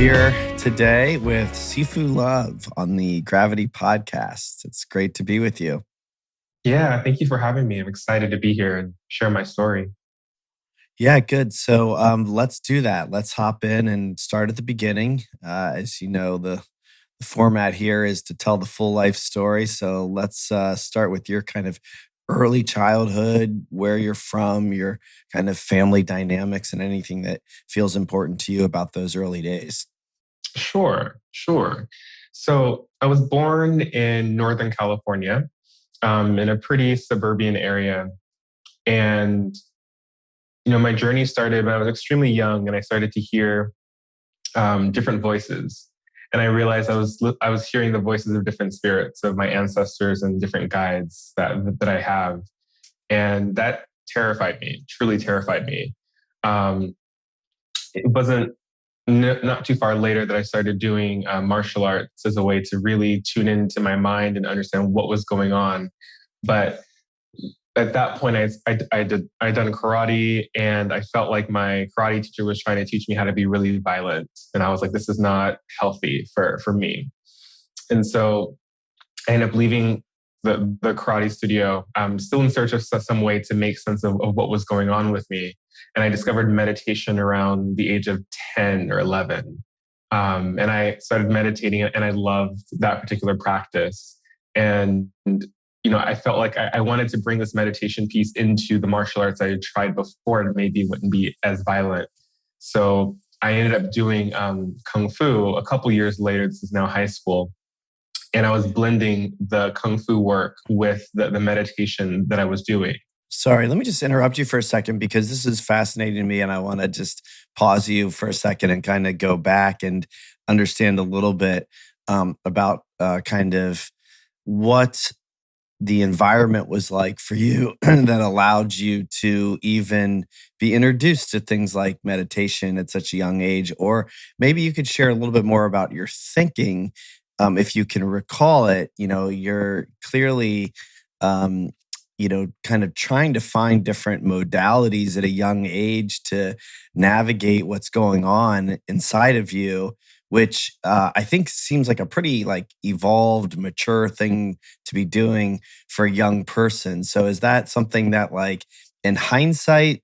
here today with Sifu Love on the Gravity Podcast. It's great to be with you. Yeah, thank you for having me. I'm excited to be here and share my story. Yeah, good. So let's do that. Let's hop in and start at the beginning. As you know, the format here is to tell the full life story. So let's start with your kind of early childhood, where you're from, your kind of family dynamics, and anything that feels important to you about those early days. Sure. So I was born in Northern California, in a pretty suburban area. And, my journey started when I was extremely young and I started to hear different voices. And I realized I was hearing the voices of different spirits of my ancestors and different guides that I have. And that terrified me, truly terrified me. Um, it wasn't not too far later that I started doing martial arts as a way to really tune into my mind and understand what was going on. But at that point, I'd done karate, and I felt like my karate teacher was trying to teach me how to be really violent, and I was like, this is not healthy for me. And so I ended up leaving the karate studio. I'm still in search of some way to make sense of what was going on with me. And I discovered meditation around the age of 10 or 11. And I started meditating and I loved that particular practice. And, I felt like I wanted to bring this meditation piece into the martial arts I had tried before and maybe wouldn't be as violent. So I ended up doing Kung Fu a couple years later. This is now high school. And I was blending the Kung Fu work with the meditation that I was doing. Sorry, let me just interrupt you for a second because this is fascinating to me. And I want to just pause you for a second and kind of go back and understand a little bit about kind of what the environment was like for you that allowed you to even be introduced to things like meditation at such a young age. Or maybe you could share a little bit more about your thinking, if you can recall it. You're clearly, kind of trying to find different modalities at a young age to navigate what's going on inside of you, which I think seems like a pretty like evolved, mature thing to be doing for a young person. So is that something that like in hindsight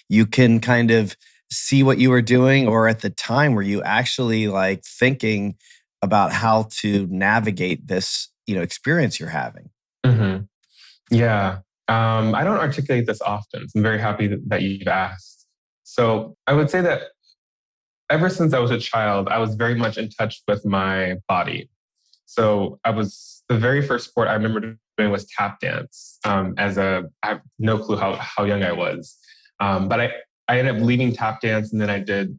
you can kind of see what you were doing, or at the time were you actually like thinking about how to navigate this, experience you're having? hmm Yeah. I don't articulate this often, so I'm very happy that you've asked. So I would say that ever since I was a child, I was very much in touch with my body. So the very first sport I remember doing was tap dance. I have no clue how young I was. But I ended up leaving tap dance, and then I did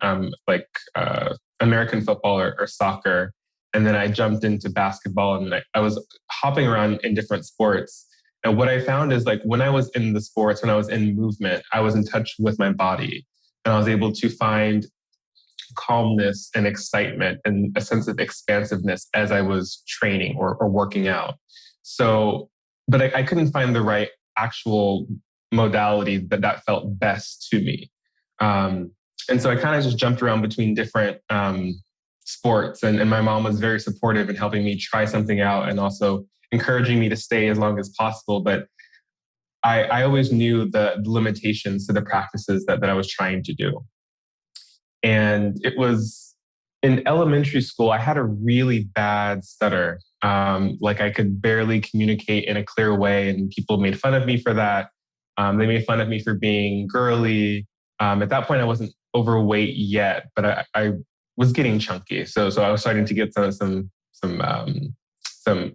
American football or soccer. And then I jumped into basketball, and I was hopping around in different sports. And what I found is like when I was in the sports, when I was in movement, I was in touch with my body, and I was able to find calmness and excitement and a sense of expansiveness as I was training or working out. So, but I couldn't find the right actual modality that felt best to me. And so I kind of just jumped around between different sports, and my mom was very supportive in helping me try something out and also encouraging me to stay as long as possible. But I always knew the limitations to the practices that I was trying to do. And it was in elementary school, I had a really bad stutter. Like I could barely communicate in a clear way, and people made fun of me for that. They made fun of me for being girly. At that point, I wasn't overweight yet, but I was getting chunky. So I was starting to get some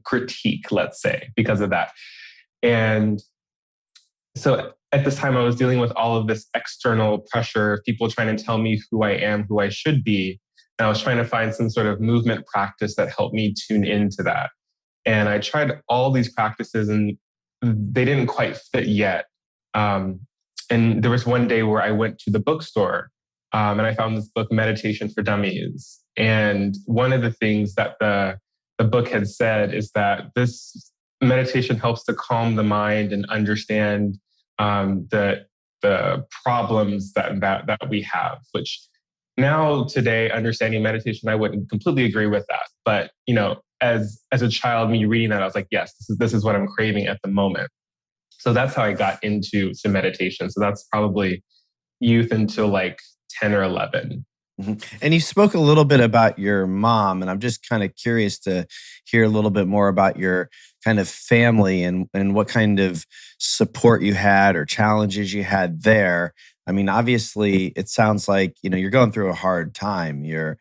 critique, let's say, because of that. And so at this time, I was dealing with all of this external pressure, people trying to tell me who I am, who I should be. And I was trying to find some sort of movement practice that helped me tune into that. And I tried all these practices and they didn't quite fit yet. And there was one day where I went to the bookstore and I found this book, Meditation for Dummies. And one of the things that the book had said is that this meditation helps to calm the mind and understand the problems that we have, which Now today, understanding meditation, I wouldn't completely agree with that. But as a child, me reading that, I was like, yes, this is what I'm craving at the moment. So that's how I got into meditation. So that's probably youth until like 10 or 11. Mhm. And you spoke a little bit about your mom, and I'm just kind of curious to hear a little bit more about your kind of family and what kind of support you had or challenges you had there. I mean, obviously, it sounds like you're going through a hard time. You're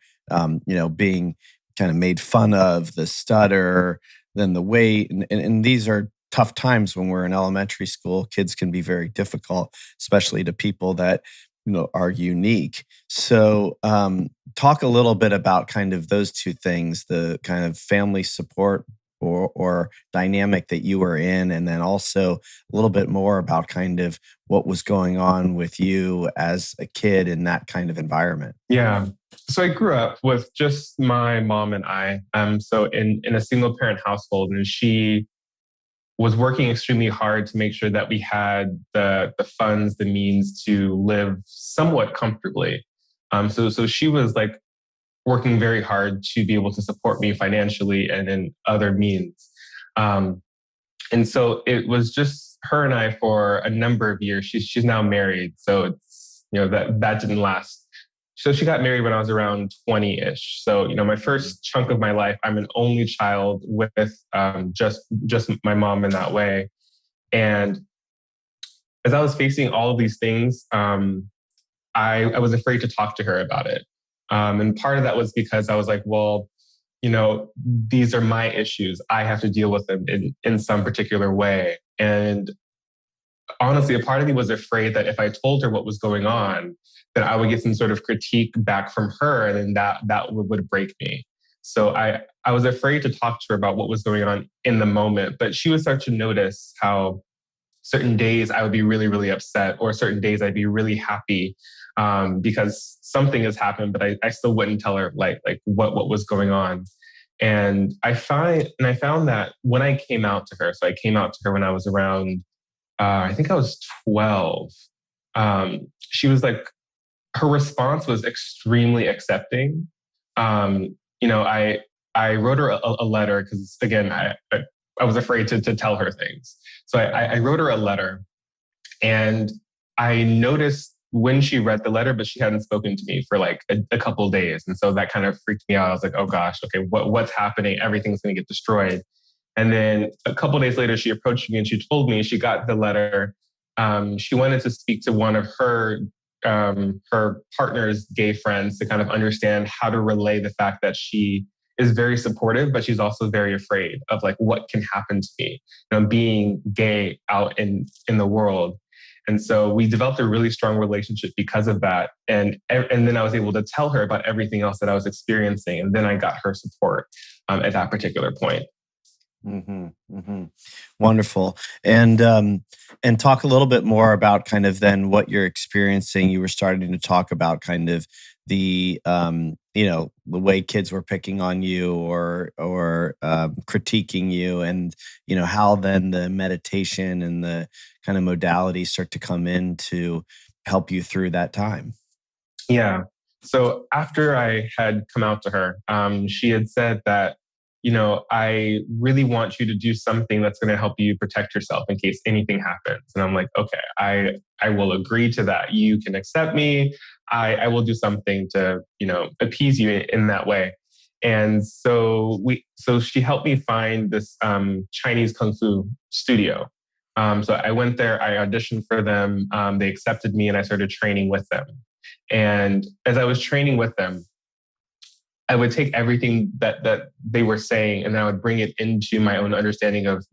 being kind of made fun of, the stutter, then the weight, and these are tough times when we're in elementary school. Kids can be very difficult, especially to people that are unique. So, talk a little bit about kind of those two things, the kind of family support or dynamic that you were in, and then also a little bit more about kind of what was going on with you as a kid in that kind of environment. Yeah. So I grew up with just my mom and I. So in a single parent household, and she was working extremely hard to make sure that we had the funds, the means to live somewhat comfortably. So she was like working very hard to be able to support me financially and in other means. Um, and so it was just her and I for a number of years. She's now married, so it's that didn't last. So she got married when I was around 20-ish. So my first chunk of my life, I'm an only child with just my mom in that way. And as I was facing all of these things, I was afraid to talk to her about it. And part of that was because I was like, well, these are my issues. I have to deal with them in some particular way. And honestly, a part of me was afraid that if I told her what was going on, then I would get some sort of critique back from her, and then that would break me. So I was afraid to talk to her about what was going on in the moment. But she would start to notice how certain days I would be really, really upset, or certain days I'd be really happy because something has happened, but I still wouldn't tell her like what was going on. And I found that when I came out to her, so I came out to her when I was around, I think I was 12. She was like, her response was extremely accepting. I wrote her a letter because again, I was afraid to tell her things. So I wrote her a letter, and I noticed when she read the letter, but she hadn't spoken to me for like a couple of days. And so that kind of freaked me out. I was like, oh gosh, okay, what's happening? Everything's going to get destroyed. And then a couple of days later, she approached me and she told me she got the letter. She wanted to speak to one of her partner's gay friends to kind of understand how to relay the fact that she is very supportive, but she's also very afraid of like what can happen to me, being gay out in the world. And so we developed a really strong relationship because of that. And then I was able to tell her about everything else that I was experiencing. And then I got her support at that particular point. Hmm. Hmm. Wonderful. And talk a little bit more about kind of then what you're experiencing. You were starting to talk about kind of the way kids were picking on you or critiquing you, and how then the meditation and the kind of modalities start to come in to help you through that time. Yeah. So after I had come out to her, she had said that, I really want you to do something that's going to help you protect yourself in case anything happens. And I'm like, okay, I will agree to that. You can accept me. I will do something to, appease you in that way. And so she helped me find this Chinese Kung Fu studio. So I went there, I auditioned for them. They accepted me and I started training with them. And as I was training with them, I would take everything that they were saying and then I would bring it into my own understanding of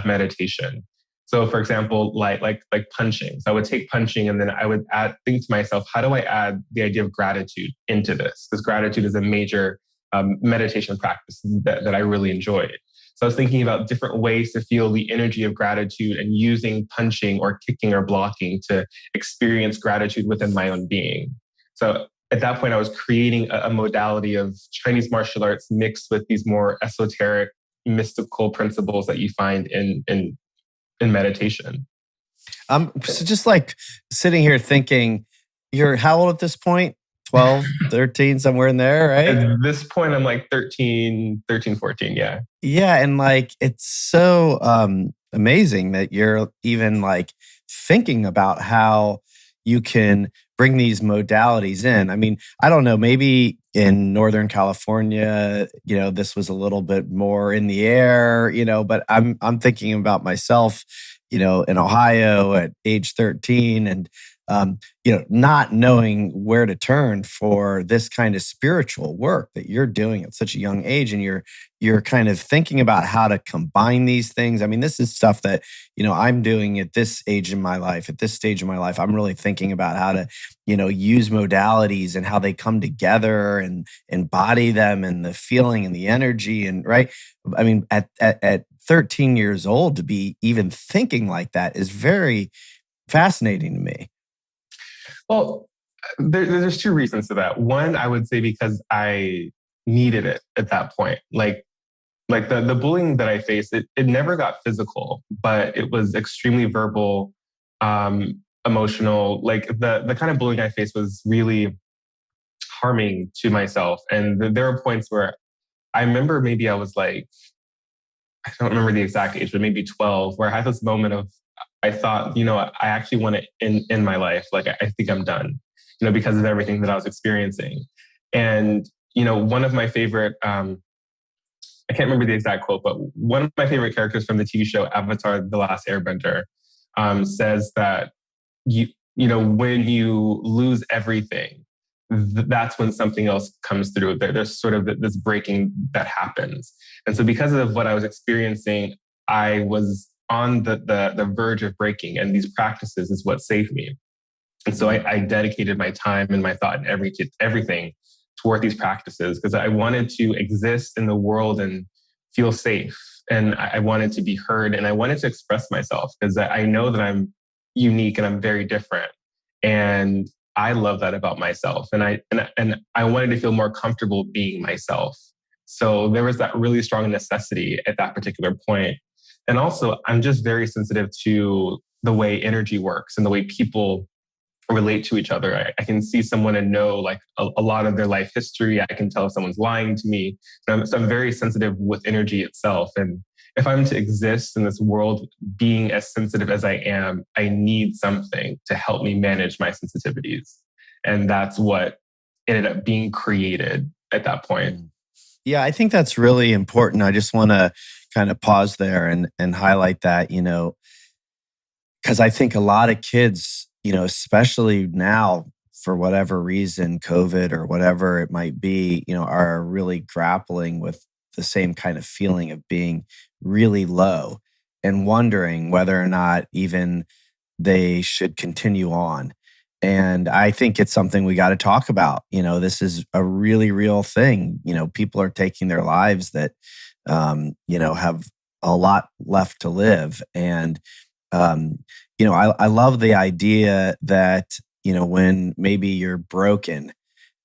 meditation. So, for example, like punching. So I would take punching and then I would think to myself, how do I add the idea of gratitude into this? Because gratitude is a major meditation practice that I really enjoyed. So I was thinking about different ways to feel the energy of gratitude and using punching or kicking or blocking to experience gratitude within my own being. So at that point, I was creating a modality of Chinese martial arts mixed with these more esoteric, mystical principles that you find in meditation. So just like sitting here thinking, you're how old at this point? 12, 13, somewhere in there, right? At this point, I'm like 13, 14. Yeah. Yeah, and like it's so amazing that you're even like thinking about how you can bring these modalities in. I mean, I don't know, maybe in Northern California, this was a little bit more in the air, but I'm thinking about myself, in Ohio at age 13 and not knowing where to turn for this kind of spiritual work that you're doing at such a young age, and you're kind of thinking about how to combine these things. I mean, this is stuff that, I'm doing at this age in my life, at this stage in my life. I'm really thinking about how to, use modalities and how they come together and embody them and the feeling and the energy. And right. I mean, at 13 years old to be even thinking like that is very fascinating to me. Well, there's two reasons to that. One, I would say because I needed it at that point. Like the bullying that I faced, it never got physical, but it was extremely verbal, emotional. Like the kind of bullying I faced was really harming to myself. And there were points where I remember maybe I was like, I don't remember the exact age, but maybe 12, where I had this moment of, I thought, I actually want to end my life. Like, I think I'm done, because of everything that I was experiencing. And, one of my favorite, I can't remember the exact quote, but one of my favorite characters from the TV show Avatar: The Last Airbender says that when you lose everything, that's when something else comes through. There's sort of this breaking that happens, and so because of what I was experiencing, I was on the verge of breaking, and these practices is what saved me. And so I dedicated my time and my thought and everything toward these practices because I wanted to exist in the world and feel safe. And I wanted to be heard and I wanted to express myself because I know that I'm unique and I'm very different. And I love that about myself. And I wanted to feel more comfortable being myself. So there was that really strong necessity at that particular point. And also, I'm just very sensitive to the way energy works and the way people relate to each other. I can see someone and know like a lot of their life history. I can tell if someone's lying to me. So I'm very sensitive with energy itself. And if I'm to exist in this world being as sensitive as I am, I need something to help me manage my sensitivities. And that's what ended up being created at that point. Yeah, I think that's really important. I just want to kind of pause there and highlight that, because I think a lot of kids, especially now for whatever reason, COVID or whatever it might be, are really grappling with the same kind of feeling of being really low and wondering whether or not even they should continue on. And I think it's something we got to talk about. This is a really real thing. People are taking their lives that, have a lot left to live. And, I love the idea that, when maybe you're broken,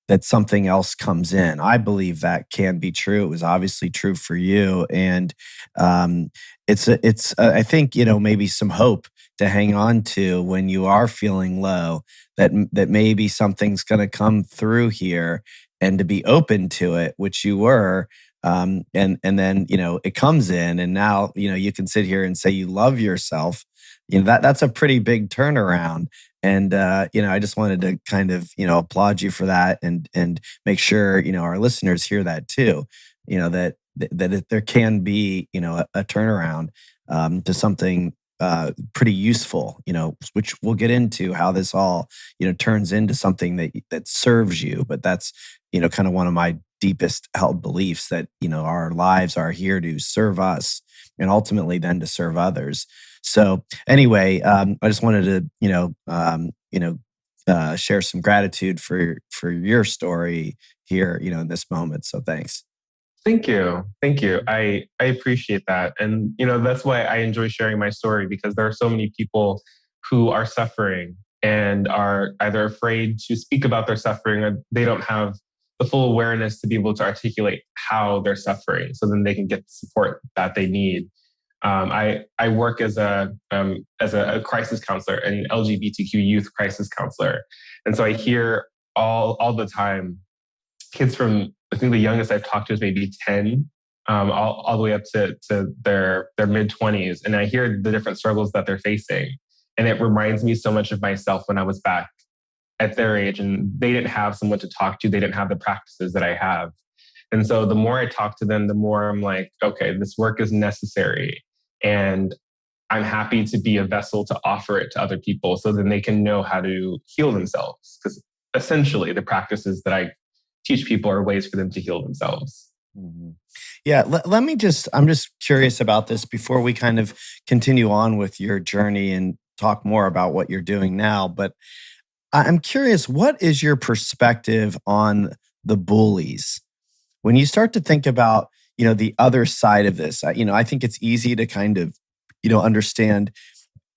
that something else comes in. I believe that can be true. It was obviously true for you. And I think, maybe some hope to hang on to when you are feeling low, that maybe something's going to come through here and to be open to it, which you were. And then, it comes in and now, you can sit here and say you love yourself. That's a pretty big turnaround. And I just wanted to kind of, applaud you for that and make sure, our listeners hear that too. There can be, a turnaround to something pretty useful, which we'll get into how this all, turns into something that serves you. But that's, kind of one of my deepest held beliefs that, our lives are here to serve us and ultimately then to serve others. So anyway, I just wanted to, share some gratitude for your story here, in this moment. So thanks. Thank you. Thank you. I appreciate that. And, that's why I enjoy sharing my story because there are so many people who are suffering and are either afraid to speak about their suffering or they don't have the full awareness to be able to articulate how they're suffering so then they can get the support that they need. I work as a crisis counselor, an LGBTQ youth crisis counselor. And so I hear all the time. Kids from, I think the youngest I've talked to is maybe 10, all the way up to their mid 20s. And I hear the different struggles that they're facing. And it reminds me so much of myself when I was back at their age and they didn't have someone to talk to. They didn't have the practices that I have. And so the more I talk to them, the more I'm like, okay, this work is necessary. And I'm happy to be a vessel to offer it to other people so then they can know how to heal themselves. Because essentially the practices that I teach people are ways for them to heal themselves. Mhm. Yeah, let me I'm just curious about this before we kind of continue on with your journey and talk more about what you're doing now. But I'm curious, what is your perspective on the bullies? When you start to think about, the other side of this, I think it's easy to kind of, understand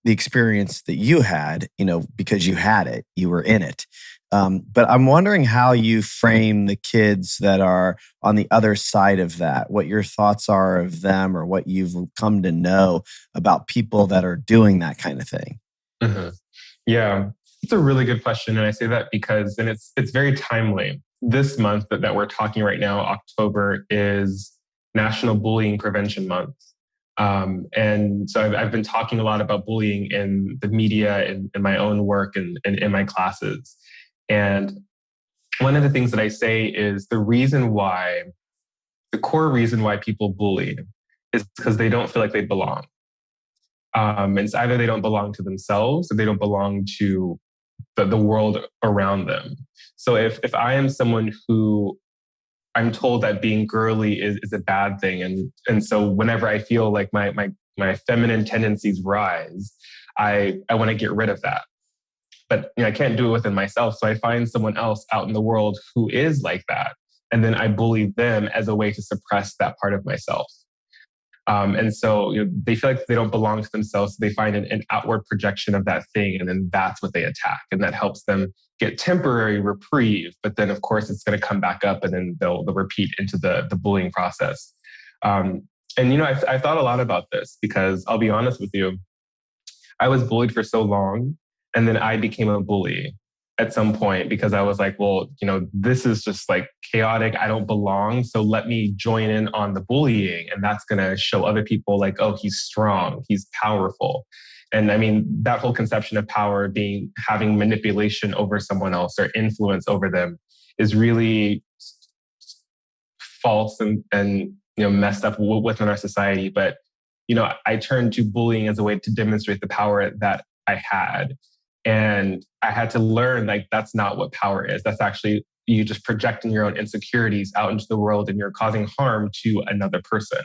the experience that you had, because you had it, you were in it. But I'm wondering how you frame the kids that are on the other side of that, what your thoughts are of them or what you've come to know about people that are doing that kind of thing. Mhm. Yeah, it's a really good question. And I say that because, and it's very timely. This month that we're talking right now, October, is National Bullying Prevention Month. And so I've been talking a lot about bullying in the media and in my own work and in my classes. And one of the things that I say is the core reason why people bully is because they don't feel like they belong. It's either they don't belong to themselves or they don't belong to the world around them. So if I am someone who I'm told that being girly is a bad thing, and so whenever I feel like my feminine tendencies rise, I want to get rid of that. But I can't do it within myself. So I find someone else out in the world who is like that. And then I bully them as a way to suppress that part of myself. And so they feel like they don't belong to themselves. So they find an outward projection of that thing, and then that's what they attack. And that helps them get temporary reprieve. But then, of course, it's going to come back up, and then they'll repeat into the bullying process. And I thought a lot about this because I'll be honest with you, I was bullied for so long, and then I became a bully at some point because I was like, well, this is just like chaotic. I don't belong. So let me join in on the bullying. And that's going to show other people like, oh, he's strong, he's powerful. And I mean, that whole conception of power being having manipulation over someone else or influence over them is really false and messed up within our society. But, I turned to bullying as a way to demonstrate the power that I had. And I had to learn like that's not what power is. That's actually you just projecting your own insecurities out into the world and you're causing harm to another person.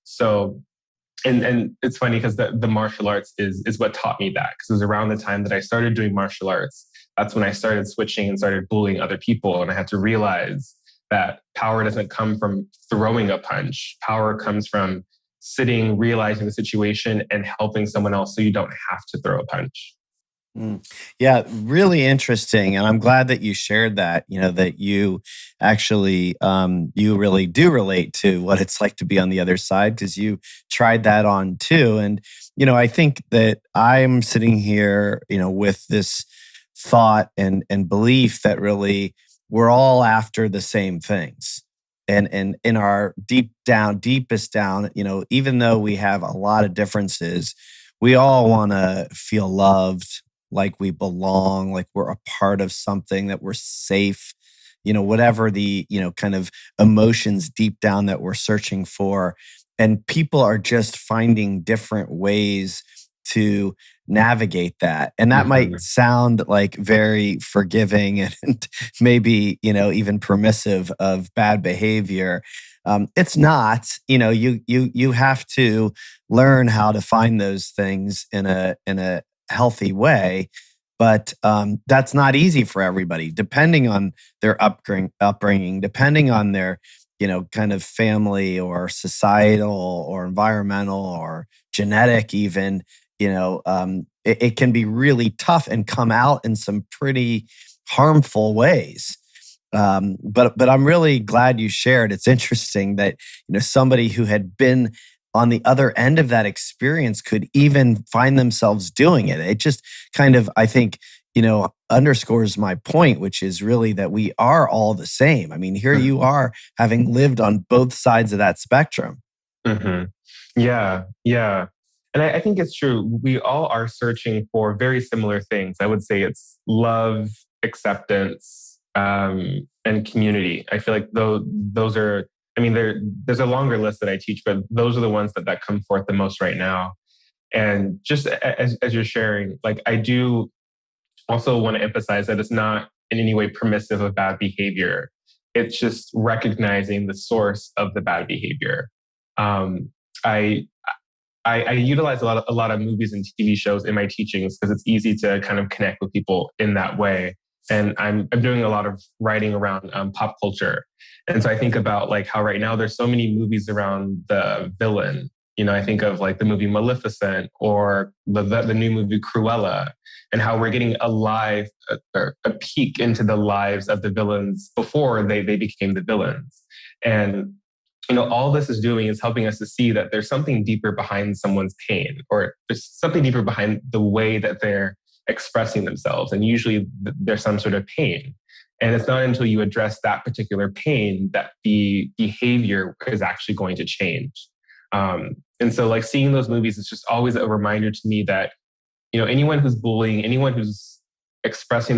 So and it's funny because the martial arts is what taught me that. Because it was around the time that I started doing martial arts. That's when I started switching and started bullying other people. And I had to realize that power doesn't come from throwing a punch. Power comes from sitting, realizing the situation and helping someone else so you don't have to throw a punch. Mm. Yeah, really interesting. And I'm glad that you shared that, that you actually you really do relate to what it's like to be on the other side because you tried that on too. And, I think that I'm sitting here, with this thought and belief that really we're all after the same things. And in our deepest down, even though we have a lot of differences, we all want to feel loved, like we belong, like we're a part of something, that we're safe, whatever the, kind of emotions deep down that we're searching for. And people are just finding different ways to navigate that. And that might Mhm. sound like very forgiving and maybe, even permissive of bad behavior. It's not, you have to learn how to find those things in a healthy way. But that's not easy for everybody, depending on their upbringing, depending on their, kind of family or societal or environmental or genetic, even. It can be really tough and come out in some pretty harmful ways. But I'm really glad you shared. It's interesting that somebody who had been on the other end of that experience could even find themselves doing it. It just kind of, I think, underscores my point, which is really that we are all the same. I mean, here you are having lived on both sides of that spectrum. Mm-hmm. Yeah, yeah. And I think it's true. We all are searching for very similar things. I would say it's love, acceptance, and community. I feel like those are, I mean, there's a longer list that I teach, but those are the ones that come forth the most right now. And just as you're sharing, like I do also want to emphasize that it's not in any way permissive of bad behavior. It's just recognizing the source of the bad behavior. Um, I, I utilize a lot of movies and TV shows in my teachings because it's easy to kind of connect with people in that way. And I'm doing a lot of writing around pop culture, and so I think about like how right now there's so many movies around the villain. I think of like the movie Maleficent or the new movie Cruella, and how we're getting a peek into the lives of the villains before they became the villains. And all this is doing is helping us to see that there's something deeper behind someone's pain, or there's something deeper behind the way that they're expressing themselves. And usually there's some sort of pain. And it's not until you address that particular pain that the behavior is actually going to change. And so like seeing those movies is just always a reminder to me that, anyone who's bullying, anyone who's expressing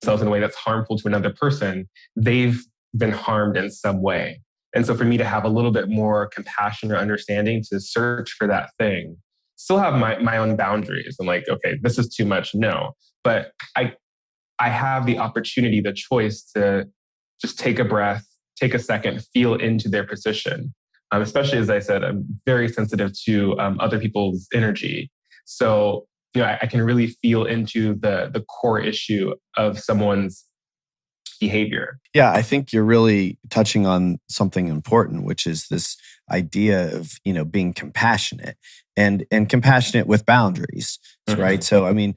themselves in a way that's harmful to another person, they've been harmed in some way. And so for me to have a little bit more compassion or understanding to search for that thing, still have my own boundaries. I'm like, okay, this is too much. No. But I have the opportunity, the choice to just take a breath, take a second, feel into their position. Especially as I said, I'm very sensitive to other people's energy. So, I can really feel into the core issue of someone's behavior. Yeah, I think you're really touching on something important, which is this idea of, being compassionate and compassionate with boundaries, right? So, I mean,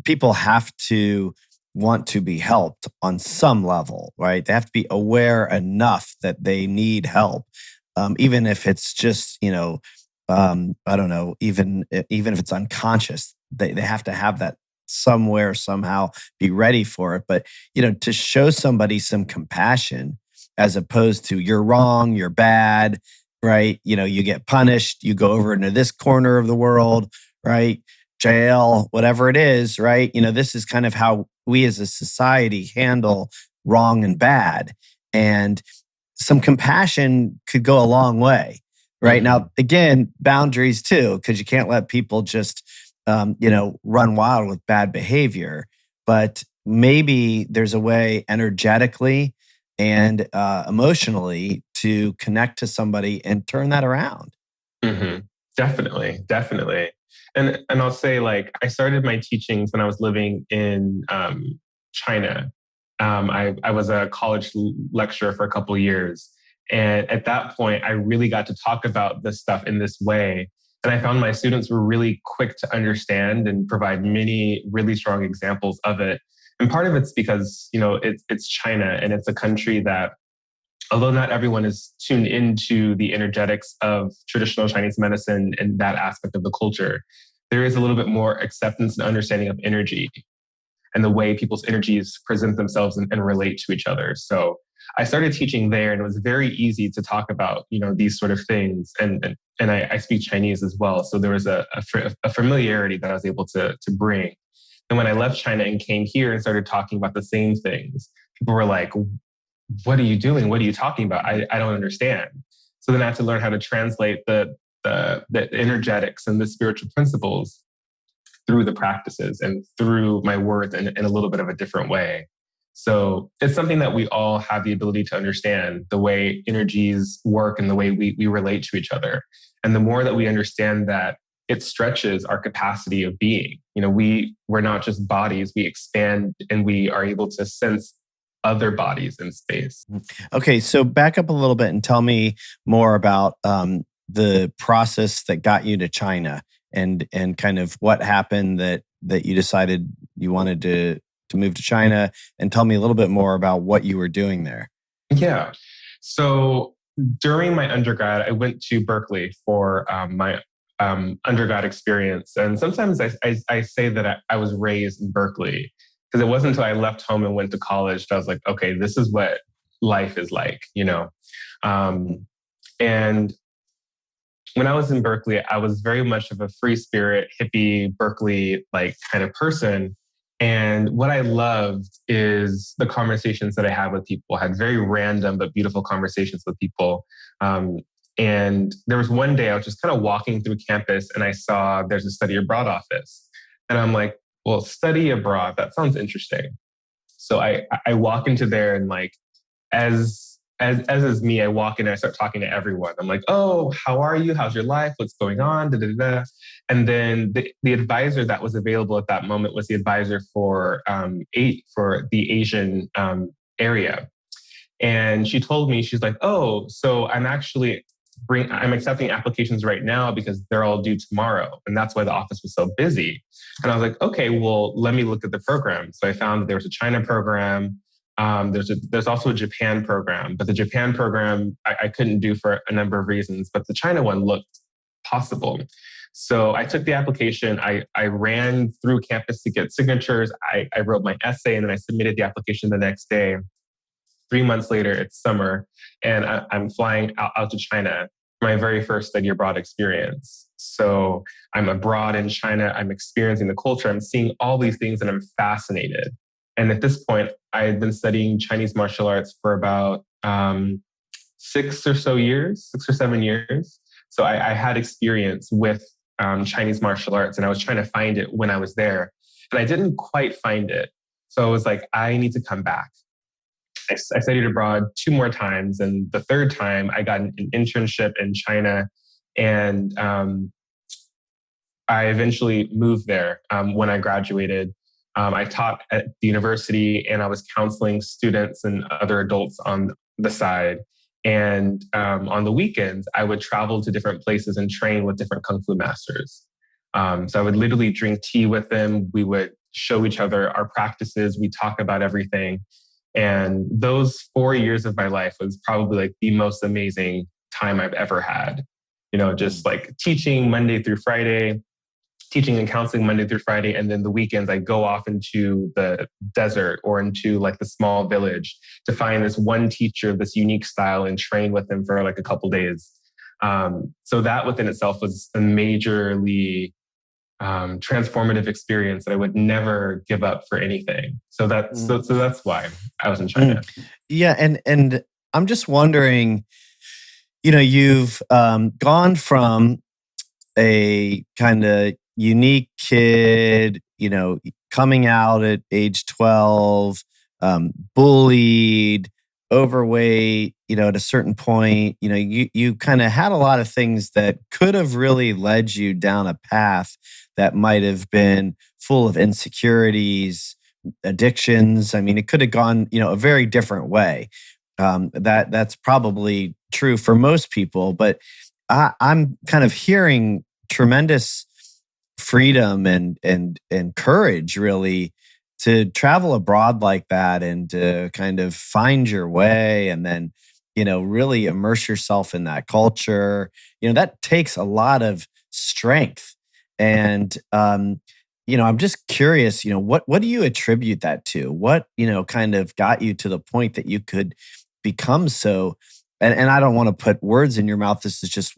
people have to want to be helped on some level, right? They have to be aware enough that they need help, even if it's just, I don't know, even if it's unconscious, they have to have that somewhere, somehow be ready for it. But, to show somebody some compassion as opposed to you're wrong, you're bad, right? You get punished, you go over into this corner of the world, right? Jail, whatever it is, right? This is kind of how we as a society handle wrong and bad. And some compassion could go a long way, right? Now, again, boundaries too, because you can't let people just, run wild with bad behavior. But maybe there's a way energetically and emotionally to connect to somebody and turn that around. Definitely, definitely. And I'll say, like, I started my teachings when I was living in China. I was a college lecturer for a couple of years. And at that point, I really got to talk about this stuff in this way. And I found my students were really quick to understand and provide many really strong examples of it. And part of it's because, it's China, and it's a country that, although not everyone is tuned into the energetics of traditional Chinese medicine and that aspect of the culture, there is a little bit more acceptance and understanding of energy and the way people's energies present themselves and relate to each other. So I started teaching there, and it was very easy to talk about, these sort of things. And I speak Chinese as well. So there was a familiarity that I was able to bring. And when I left China and came here and started talking about the same things, people were like, what are you doing? What are you talking about? I don't understand. So then I had to learn how to translate the energetics and the spiritual principles through the practices and through my words in a little bit of a different way. So it's something that we all have the ability to understand, the way energies work and the way we relate to each other. And the more that we understand that, it stretches our capacity of being. We're not just bodies, we expand and we are able to sense other bodies in space. Okay, so back up a little bit and tell me more about the process that got you to China and kind of what happened that you decided you wanted to move to China, and tell me a little bit more about what you were doing there. Yeah. So during my undergrad, I went to Berkeley for my undergrad experience. And sometimes I say that I was raised in Berkeley Because it wasn't until I left home and went to college that I was like, okay, this is what life is like, you know? And when I was in Berkeley, I was very much of a free spirit, hippie, Berkeley like kind of person. And what I loved is the conversations that I had with people. I had very random but beautiful conversations with people. And there was one day I was just kind of walking through campus and I saw there's a study abroad office. And I'm like, well, study abroad, that sounds interesting. So I walk into there and like, as is me, I walk in and I start talking to everyone. I'm like, oh, how are you? How's your life? What's going on? Da, da, da, da. And then the advisor that was available at that moment was the advisor for the Asian area. And she told me, she's like, oh, so I'm accepting applications right now because they're all due tomorrow. And that's why the office was so busy. And I was like, okay, well, let me look at the program. So I found that there was a China program. There's also a Japan program, but the Japan program I couldn't do for a number of reasons, but the China one looked possible. So I took the application, I ran through campus to get signatures, I wrote my essay, and then I submitted the application the next day. 3 months later, it's summer, and I'm flying out to China for my very first study abroad experience. So I'm abroad in China, I'm experiencing the culture, I'm seeing all these things, and I'm fascinated. And at this point, I had been studying Chinese martial arts for about 6 or 7 years. So I had experience with Chinese martial arts, and I was trying to find it when I was there. And I didn't quite find it. So I was like, I need to come back. I studied abroad 2 more times. And the third time, I got an internship in China. And I eventually moved there when I graduated. I taught at the university and I was counseling students and other adults on the side. And on the weekends, I would travel to different places and train with different Kung Fu masters. So I would literally drink tea with them. We would show each other our practices. We talk about everything. And those 4 years of my life was probably like the most amazing time I've ever had. You know, just like teaching Monday through Friday, teaching and counseling Monday through Friday. And then the weekends, I go off into the desert or into like the small village to find this one teacher of this unique style and train with them for like a couple days. So that within itself was a majorly transformative experience that I would never give up for anything. So that's why I was in China. Yeah. And I'm just wondering, you've gone from a kind of unique kid, coming out at age 12, bullied, overweight, at a certain point, you kind of had a lot of things that could have really led you down a path that might have been full of insecurities, addictions. I mean, it could have gone, a very different way. That's probably true for most people, but I'm kind of hearing tremendous freedom and courage, really, to travel abroad like that and to kind of find your way and then, really immerse yourself in that culture. That takes a lot of strength. And, I'm just curious, what do you attribute that to? What, kind of got you to the point that you could become so, and I don't want to put words in your mouth. This is just,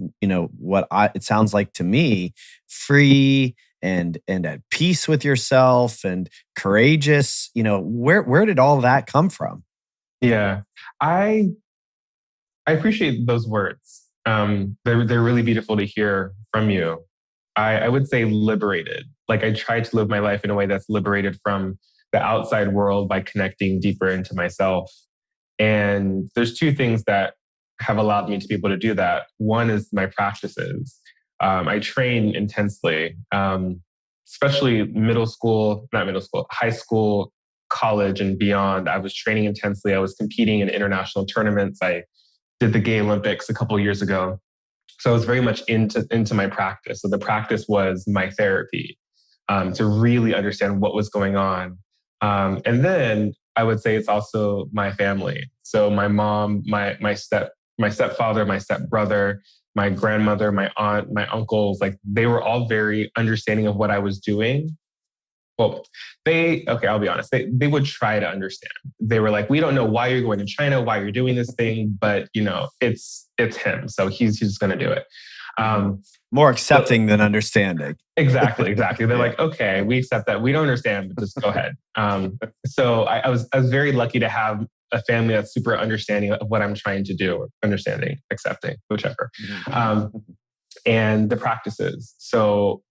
what it sounds like to me, free and at peace with yourself and courageous. Where did all that come from? Yeah, I appreciate those words. They're really beautiful to hear from you. I would say liberated. Like I tried to live my life in a way that's liberated from the outside world by connecting deeper into myself. And there's 2 things that have allowed me to be able to do that. One is my practices. I train intensely, especially high school, college, and beyond. I was training intensely. I was competing in international tournaments. I did the Gay Olympics a couple of years ago. So I was very much into my practice. So the practice was my therapy, to really understand what was going on. And then I would say it's also my family. So my mom, my stepfather, my stepbrother, my grandmother, my aunt, my uncles, like they were all very understanding of what I was doing. well, I'll be honest, they would try to understand. They were like, we don't know why you're going to China, why you're doing this thing, but it's him. So he's just going to do it. More accepting than understanding. Exactly. They're Yeah. like, okay, we accept that. We don't understand, but just go ahead. So I was very lucky to have a family that's super understanding of what I'm trying to do, understanding, accepting, whichever. And the practices. So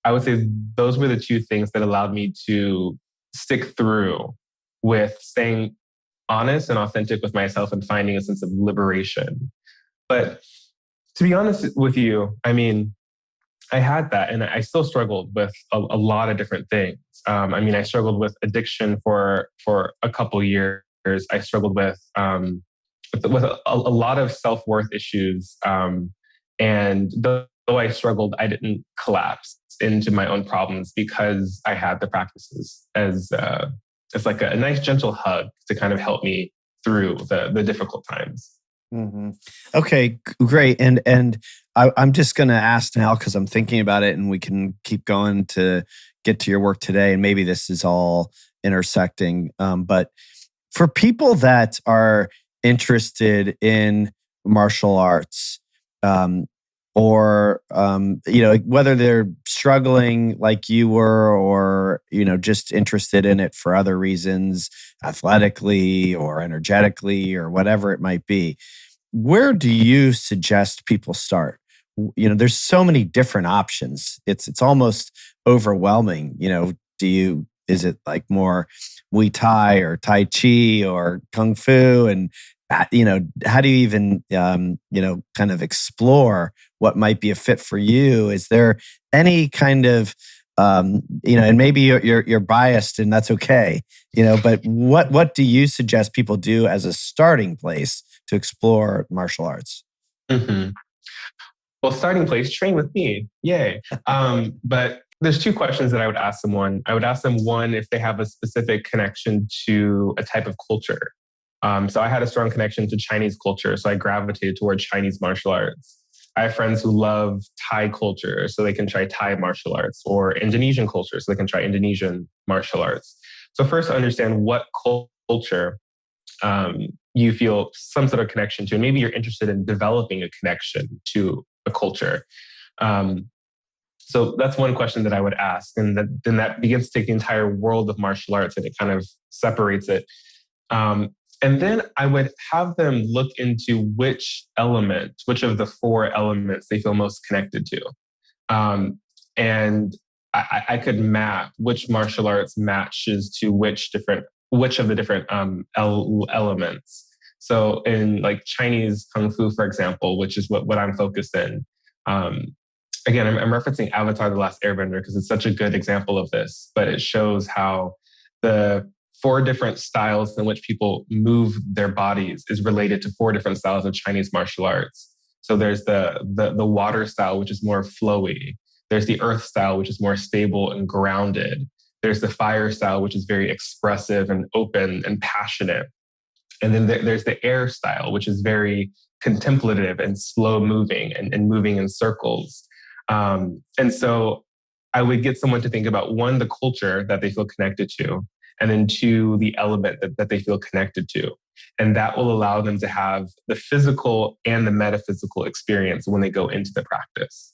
I would say those were the two things that allowed me to stick through with staying honest and authentic with myself and finding a sense of liberation. But to be honest with you, I mean, I had that and I still struggled with a lot of different things. I struggled with addiction for a couple years. I struggled with a lot of self-worth issues. And though I struggled, I didn't collapse into my own problems because I had the practices as like a nice gentle hug to kind of help me through the difficult times. hmm Okay, great. And I'm just going to ask now because I'm thinking about it, and we can keep going to get to your work today. And maybe this is all intersecting. But for people that are interested in martial arts, um, or whether they're struggling like you were, or just interested in it for other reasons, athletically or energetically or whatever it might be, where do you suggest people start? There's so many different options. It's almost overwhelming. Is it like more Muay Thai or Tai Chi or Kung Fu? And how do you even kind of explore what might be a fit for you? Is there any kind of and maybe you're biased, and that's okay. But what do you suggest people do as a starting place to explore martial arts? hmm Well, starting place, train with me. Yay. But there's two questions that I would ask someone. I would ask them, one, if they have a specific connection to a type of culture. So I had a strong connection to Chinese culture, so I gravitated towards Chinese martial arts. I have friends who love Thai culture, so they can try Thai martial arts, or Indonesian culture, so they can try Indonesian martial arts. So first, understand what culture you feel some sort of connection to, and maybe you're interested in developing a connection to a culture. Um, so that's one question that I would ask, and then that begins to take the entire world of martial arts and it kind of separates it. Um, and then I would have them look into which of the four elements they feel most connected to. And I could map which martial arts matches to which of the different elements. So in like Chinese Kung Fu, for example, which is what I'm focused in. Um, Again, I'm referencing Avatar: The Last Airbender because it's such a good example of this, but it shows how the four different styles in which people move their bodies is related to four different styles of Chinese martial arts. So there's the water style, which is more flowy. There's the earth style, which is more stable and grounded. There's the fire style, which is very expressive and open and passionate. And then there's the air style, which is very contemplative and slow moving and moving in circles. And so I would get someone to think about, one, the culture that they feel connected to, and then two, the element that they feel connected to. And that will allow them to have the physical and the metaphysical experience when they go into the practice.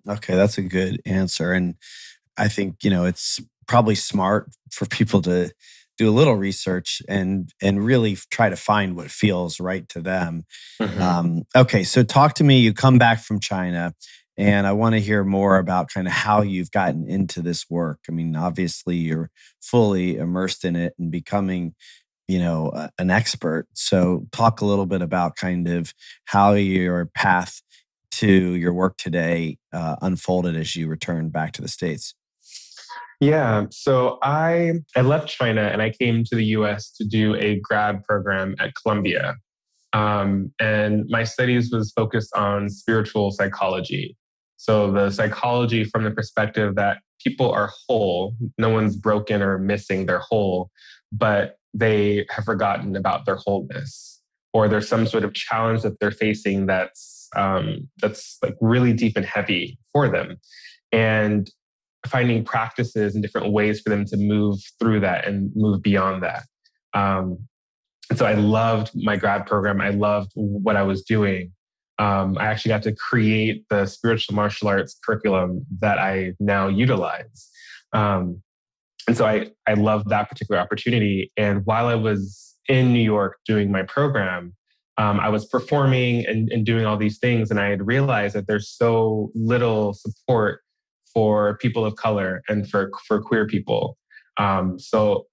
Okay, that's a good answer. And I think, it's probably smart for people to do a little research and really try to find what feels right to them. Mhm. Okay, so talk to me. You come back from China, and I want to hear more about kind of how you've gotten into this work. I mean, obviously, you're fully immersed in it and becoming, an expert. So, talk a little bit about kind of how your path to your work today unfolded as you returned back to the States. Yeah, so I left China and I came to the US to do a grad program at Columbia. And my studies was focused on spiritual psychology. So the psychology from the perspective that people are whole, no one's broken or missing, they're whole, but they have forgotten about their wholeness, or there's some sort of challenge that they're facing that's like really deep and heavy for them. And finding practices and different ways for them to move through that and move beyond that. And so I loved my grad program. I loved what I was doing. I actually got to create the spiritual martial arts curriculum that I now utilize. And so I loved that particular opportunity. And while I was in New York doing my program, I was performing and doing all these things. And I had realized that there's so little support for people of color and for queer people. So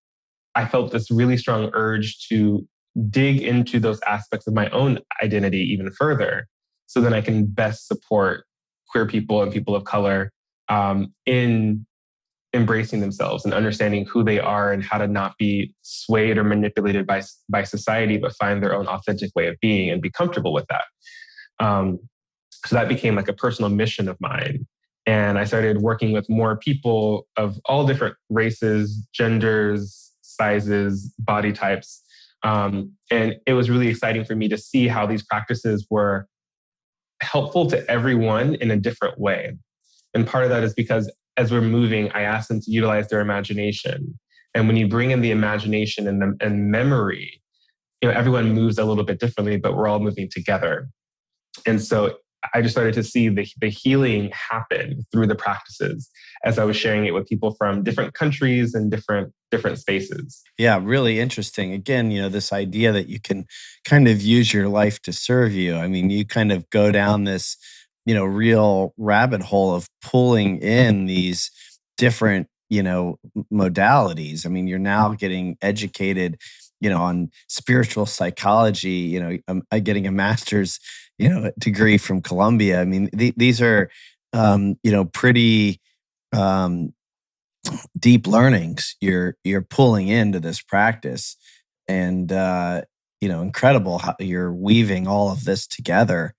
I felt this really strong urge to dig into those aspects of my own identity even further so that I can best support queer people and people of color in embracing themselves and understanding who they are and how to not be swayed or manipulated by society, but find their own authentic way of being and be comfortable with that. So that became like a personal mission of mine. And I started working with more people of all different races, genders, sizes, body types. And it was really exciting for me to see how these practices were helpful to everyone in a different way. And part of that is because as we're moving, I asked them to utilize their imagination. And when you bring in the imagination and memory, everyone moves a little bit differently, but we're all moving together. And so I just started to see the healing happen through the practices as I was sharing it with people from different countries and different spaces. Yeah, really interesting. Again, this idea that you can kind of use your life to serve you. I mean, you kind of go down this, real rabbit hole of pulling in these different, modalities. I mean, you're now getting educated, on spiritual psychology, I'm getting a master's, degree from Columbia. I mean, these are, pretty, um, deep learnings you're pulling into this practice, and incredible how you're weaving all of this together,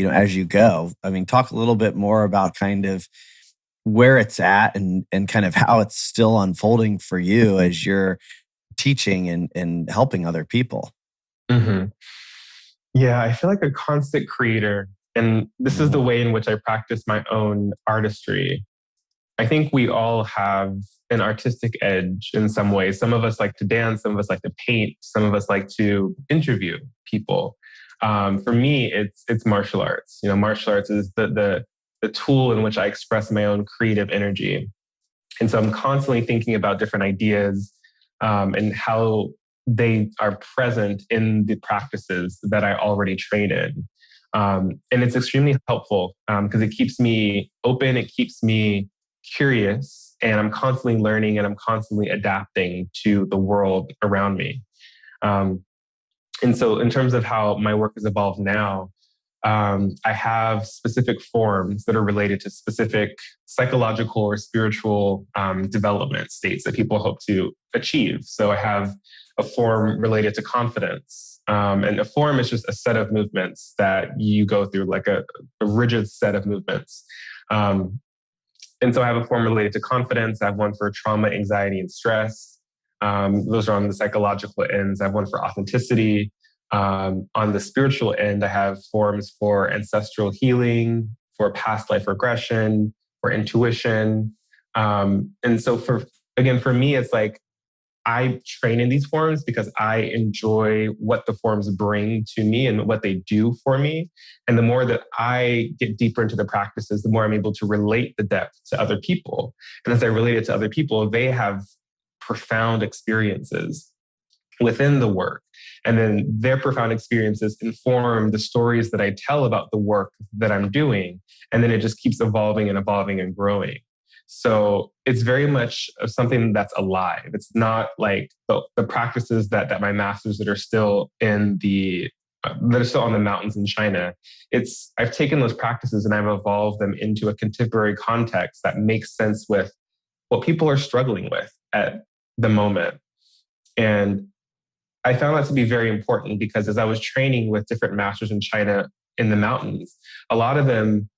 as you go. I mean, talk a little bit more about kind of where it's at, and kind of how it's still unfolding for you as you're teaching and helping other people. Hmm. Yeah, I feel like a constant creator. And this is the Mhm. way in which I practice my own artistry. I think we all have an artistic edge in some ways. Some of us like to dance, some of us like to paint, some of us like to interview people. For me, it's martial arts. Martial arts is the tool in which I express my own creative energy. And so I'm constantly thinking about different ideas and how they are present in the practices that I already train in. And it's extremely helpful because it keeps me open, it keeps me curious, and I'm constantly learning and I'm constantly adapting to the world around me. Um, and so, in terms of how my work has evolved now, I have specific forms that are related to specific psychological or spiritual development states that people hope to achieve. So I have a form related to confidence. And a form is just a set of movements that you go through, like a rigid set of movements. And so I have a form related to confidence. I have one for trauma, anxiety, and stress. Those are on the psychological ends. I have one for authenticity. On the spiritual end, I have forms for ancestral healing, for past life regression, for intuition. And so for me, it's like I train in these forms because I enjoy what the forms bring to me and what they do for me. And the more that I get deeper into the practices, the more I'm able to relate the depth to other people. And as I relate it to other people, they have profound experiences within the work. And then their profound experiences inform the stories that I tell about the work that I'm doing. And then it just keeps evolving and evolving and growing. So it's very much something that's alive. It's not like the practices that my masters that are still in that are still on the mountains in China. I've taken those practices and I've evolved them into a contemporary context that makes sense with what people are struggling with at the moment. And I found that to be very important because as I was training with different masters in China in the mountains, a lot of them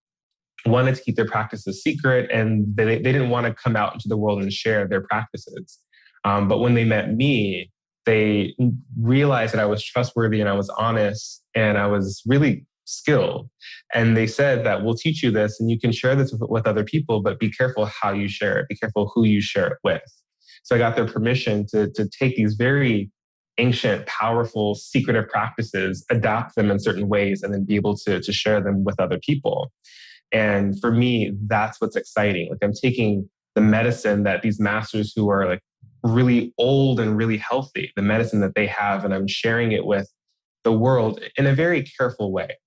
wanted to keep their practices secret and they didn't want to come out into the world and share their practices. But when they met me, they realized that I was trustworthy and I was honest and I was really skill. And they said that we'll teach you this and you can share this with other people, but be careful how you share it. Be careful who you share it with. So I got their permission to take these very ancient, powerful, secretive practices, adapt them in certain ways, and then be able to share them with other people. And for me, that's what's exciting. Like I'm taking the medicine that these masters who are like really old and really healthy, the medicine that they have, and I'm sharing it with the world in a very careful way.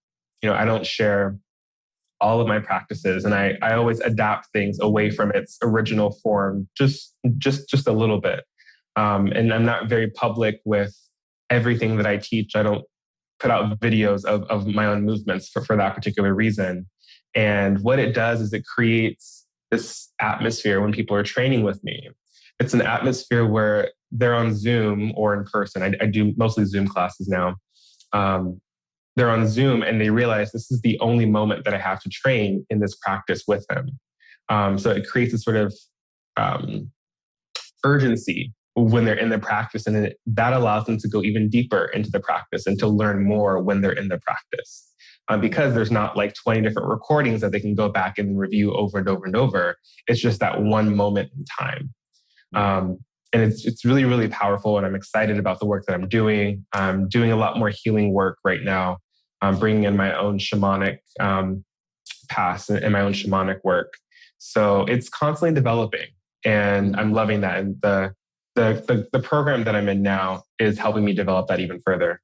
I don't share all of my practices, and I always adapt things away from its original form, just a little bit. And I'm not very public with everything that I teach. I don't put out videos of my own movements for that particular reason. And what it does is it creates this atmosphere when people are training with me. It's an atmosphere where they're on Zoom or in person. I do mostly Zoom classes now. They're on Zoom and they realize this is the only moment that I have to train in this practice with them. So it creates a sort of urgency when they're in the practice, and that allows them to go even deeper into the practice and to learn more when they're in the practice. Because there's not like 20 different recordings that they can go back and review over and over and over. It's just that one moment in time. And it's really, really powerful. And I'm excited about the work that I'm doing. I'm doing a lot more healing work right now. I'm bringing in my own shamanic paths and my own shamanic work. So it's constantly developing, and I'm loving that. And the program that I'm in now is helping me develop that even further.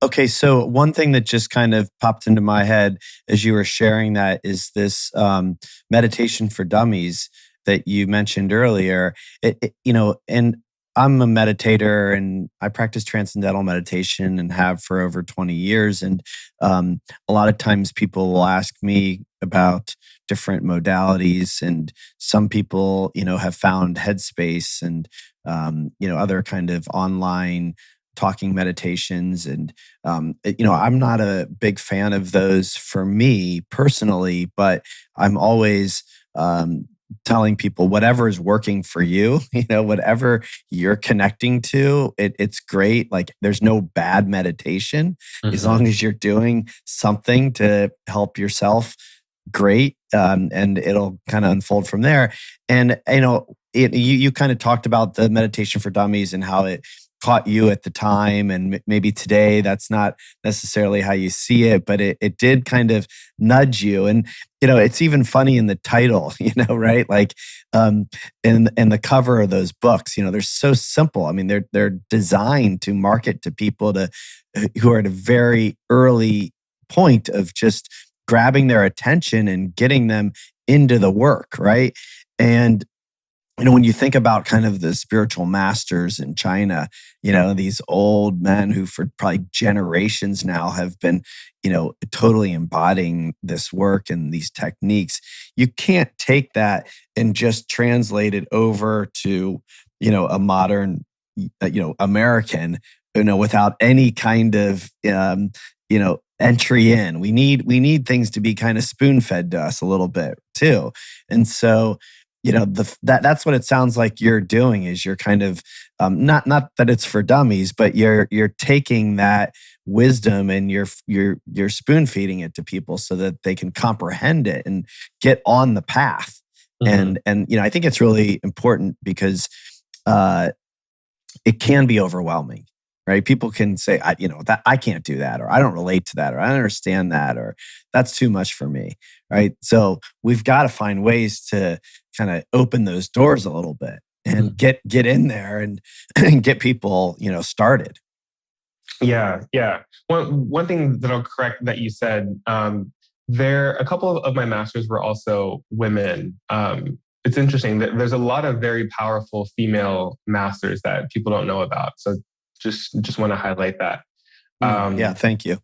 Okay, so one thing that just kind of popped into my head as you were sharing that is this meditation for dummies that you mentioned earlier. And I'm a meditator and I practice transcendental meditation and have for over 20 years. And a lot of times people will ask me about different modalities, and some people, have found Headspace and, other kind of online talking meditations. And, I'm not a big fan of those for me personally, but I'm always telling people whatever is working for you, whatever you're connecting to, it's great. Like there's no bad meditation as long as you're doing something to help yourself. Great. And it'll kind of unfold from there. And, you kind of talked about the meditation for dummies and how it caught you at the time, and maybe today that's not necessarily how you see it, but it did kind of nudge you. And it's even funny in the title, right? Like in the cover of those books, they're so simple. I mean, they're designed to market to people who are at a very early point of just grabbing their attention and getting them into the work, right? And when you think about kind of the spiritual masters in China, these old men who for probably generations now have been, totally embodying this work and these techniques, you can't take that and just translate it over to, a modern, American, without any kind of, entry in. We need things to be kind of spoon fed to us a little bit too. And so, that's what it sounds like you're doing is you're kind of not that it's for dummies, but you're taking that wisdom and you're spoon feeding it to people so that they can comprehend it and get on the path. And I think it's really important because it can be overwhelming. Right? People can say, that I can't do that, or I don't relate to that, or I don't understand that, or that's too much for me. Right? So we've got to find ways to kind of open those doors a little bit and get in there and get people, started. Yeah. One thing that I'll correct that you said, a couple of my masters were also women. It's interesting that there's a lot of very powerful female masters that people don't know about. So just want to highlight that. Yeah, thank you.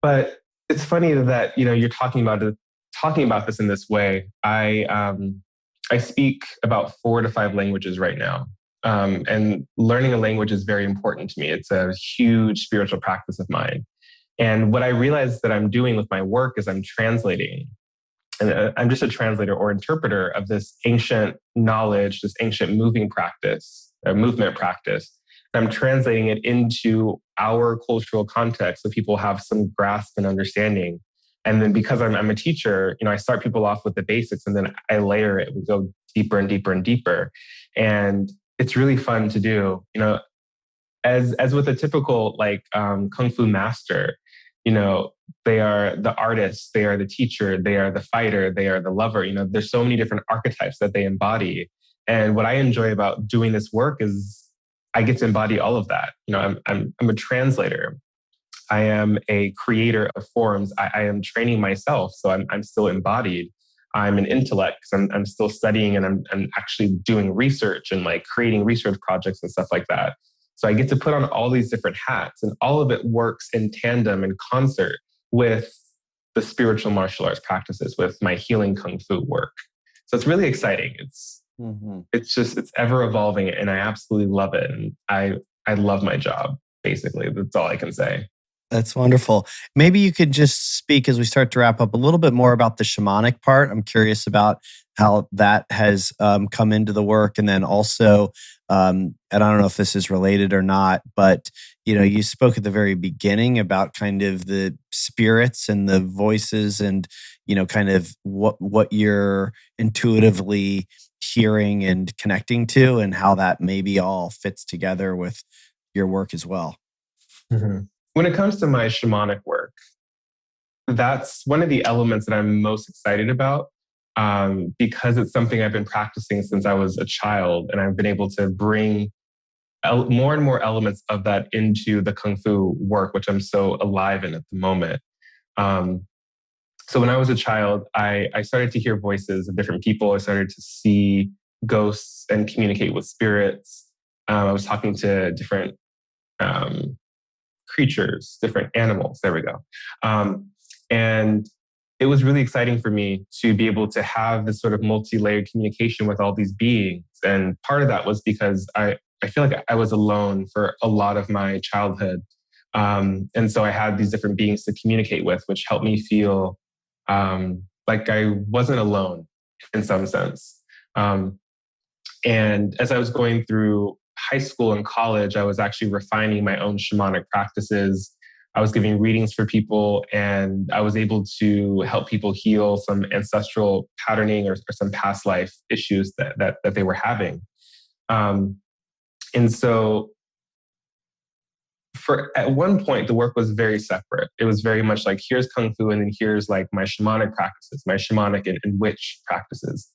But it's funny that you're talking about this in this way. I speak about 4 to 5 languages right now, and learning a language is very important to me. It's a huge spiritual practice of mine. And what I realize that I'm doing with my work is I'm translating. And I'm just a translator or interpreter of this ancient knowledge, this ancient movement practice, I'm translating it into our cultural context so people have some grasp and understanding. And then because I'm a teacher, I start people off with the basics and then I layer it. We go deeper and deeper and deeper. And it's really fun to do. As with a typical kung fu master, you know, they are the artist, they are the teacher, they are the fighter, they are the lover. There's so many different archetypes that they embody. And what I enjoy about doing this work is I get to embody all of that. I'm a translator. I am a creator of forms. I am training myself, so I'm still embodied. I'm an intellect because I'm still studying and I'm actually doing research and like creating research projects and stuff like that. So I get to put on all these different hats, and all of it works in tandem and concert with the spiritual martial arts practices, with my healing kung fu work. So it's really exciting. It's ever evolving, and I absolutely love it. And I love my job. Basically, that's all I can say. That's wonderful. Maybe you could just speak as we start to wrap up a little bit more about the shamanic part. I'm curious about how that has come into the work, and then also, and I don't know if this is related or not, but you spoke at the very beginning about kind of the spirits and the voices, and kind of what you're intuitively hearing and connecting to, and how that maybe all fits together with your work as well. Mm-hmm. When it comes to my shamanic work, that's one of the elements that I'm most excited about because it's something I've been practicing since I was a child, and I've been able to bring more and more elements of that into the Kung Fu work, which I'm so alive in at the moment. So when I was a child, I started to hear voices of different people. I started to see ghosts and communicate with spirits. I was talking to different creatures, different animals. There we go. And it was really exciting for me to be able to have this sort of multi-layered communication with all these beings. And part of that was because I feel like I was alone for a lot of my childhood. And so I had these different beings to communicate with, which helped me feel like I wasn't alone in some sense. And as I was going through high school and college, I was actually refining my own shamanic practices. I was giving readings for people, and I was able to help people heal some ancestral patterning or some past life issues that they were having. And so at one point, the work was very separate. It was very much like, here's Kung Fu, and then here's like my shamanic practices, my shamanic and witch practices.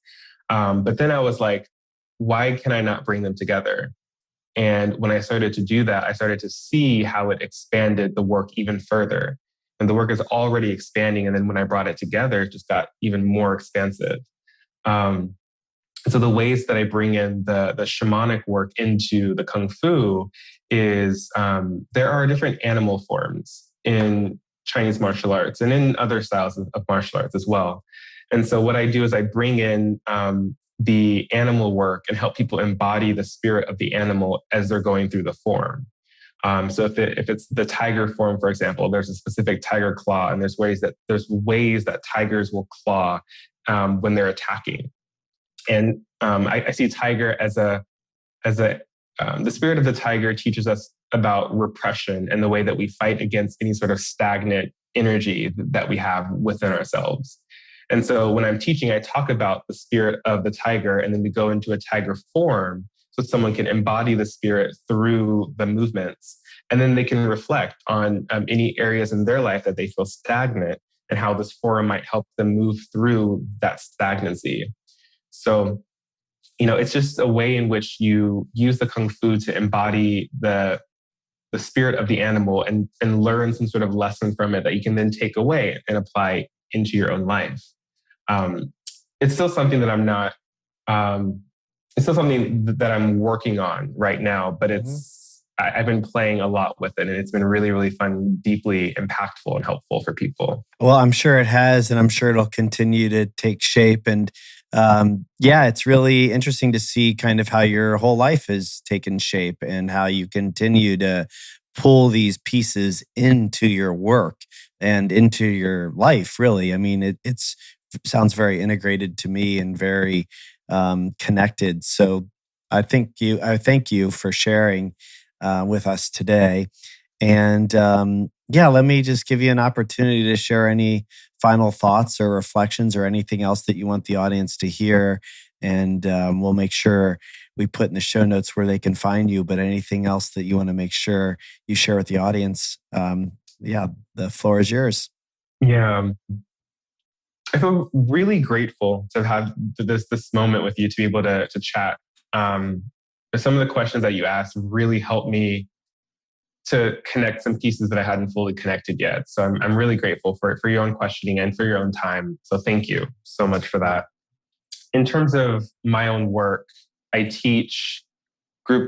But then I was like, why can I not bring them together? And when I started to do that, I started to see how it expanded the work even further. And the work is already expanding. And then when I brought it together, it just got even more expansive. So the ways that I bring in the shamanic work into the Kung Fu is there are different animal forms in Chinese martial arts and in other styles of martial arts as well. And so what I do is I bring in the animal work and help people embody the spirit of the animal as they're going through the form. So if it's the tiger form, for example, there's a specific tiger claw, and there's ways that tigers will claw when they're attacking. And I see tiger as the spirit of the tiger teaches us about repression and the way that we fight against any sort of stagnant energy that we have within ourselves. And so when I'm teaching, I talk about the spirit of the tiger, and then we go into a tiger form so someone can embody the spirit through the movements. And then they can reflect on any areas in their life that they feel stagnant and how this form might help them move through that stagnancy. So, it's just a way in which you use the Kung Fu to embody the spirit of the animal and learn some sort of lesson from it that you can then take away and apply into your own life. It's still something that I'm not, it's still something that I'm working on right now, but I've been playing a lot with it, and it's been really, really fun, deeply impactful and helpful for people. Well, I'm sure it has, and I'm sure it'll continue to take shape. And it's really interesting to see kind of how your whole life has taken shape and how you continue to pull these pieces into your work and into your life, really. I mean, it sounds very integrated to me and very connected. So I thank you for sharing. with us today. And yeah, let me just give you an opportunity to share any final thoughts or reflections or anything else that you want the audience to hear. And we'll make sure we put in the show notes where they can find you. But anything else that you want to make sure you share with the audience, yeah, the floor is yours. Yeah, I feel really grateful to have had this moment with you to be able to chat. Um, some of the questions that you asked really helped me to connect some pieces that I hadn't fully connected yet. So I'm really grateful for your own questioning and for your own time. So thank you so much for that. In terms of my own work, I teach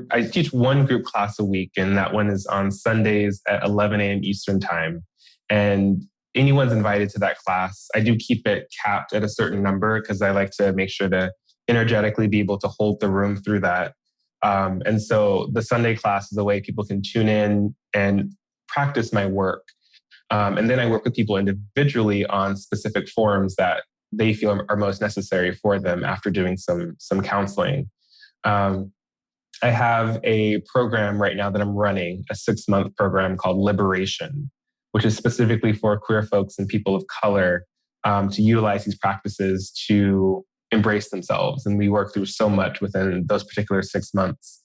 I teach one group class a week, and that one is on Sundays at 11 a.m. Eastern time. And anyone's invited to that class. I do keep it capped at a certain number because I like to make sure to energetically be able to hold the room through that. And so the Sunday class is a way people can tune in and practice my work. And then I work with people individually on specific forms that they feel are most necessary for them after doing some counseling. Um, I have a program right now that I'm running, a 6-month program called Liberation, which is specifically for queer folks and people of color to utilize these practices to embrace themselves. And we work through so much within those particular 6 months.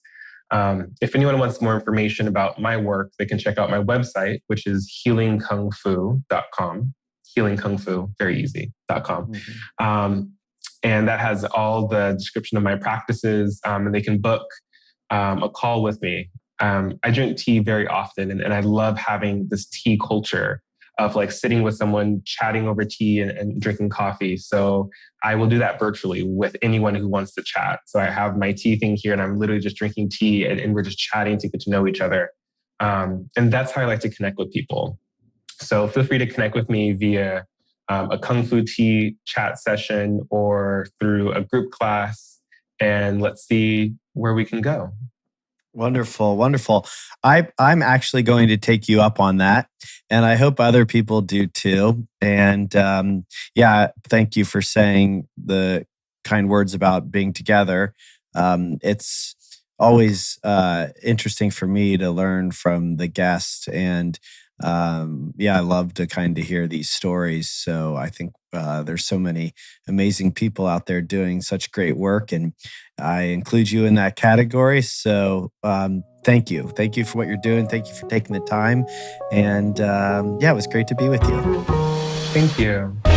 If anyone wants more information about my work, they can check out my website, which is healingkungfu.com. Healing Kung Fu, very easy.com. And that has all the description of my practices, and they can book a call with me. I drink tea very often, and I love having this tea culture of like sitting with someone, chatting over tea and drinking coffee. So I will do that virtually with anyone who wants to chat. So I have my tea thing here, and I'm literally just drinking tea, and we're just chatting to get to know each other. And that's how I like to connect with people. So feel free to connect with me via a Kung Fu Tea chat session or through a group class, and let's see where we can go. Wonderful, wonderful. I'm actually going to take you up on that, and I hope other people do too. And yeah, thank you for saying the kind words about being together. It's always interesting for me to learn from the guest, and yeah, I love to kind of hear these stories. So I think there's so many amazing people out there doing such great work, and I include you in that category. So thank you. Thank you for what you're doing. Thank you for taking the time. And yeah, it was great to be with you. Thank you.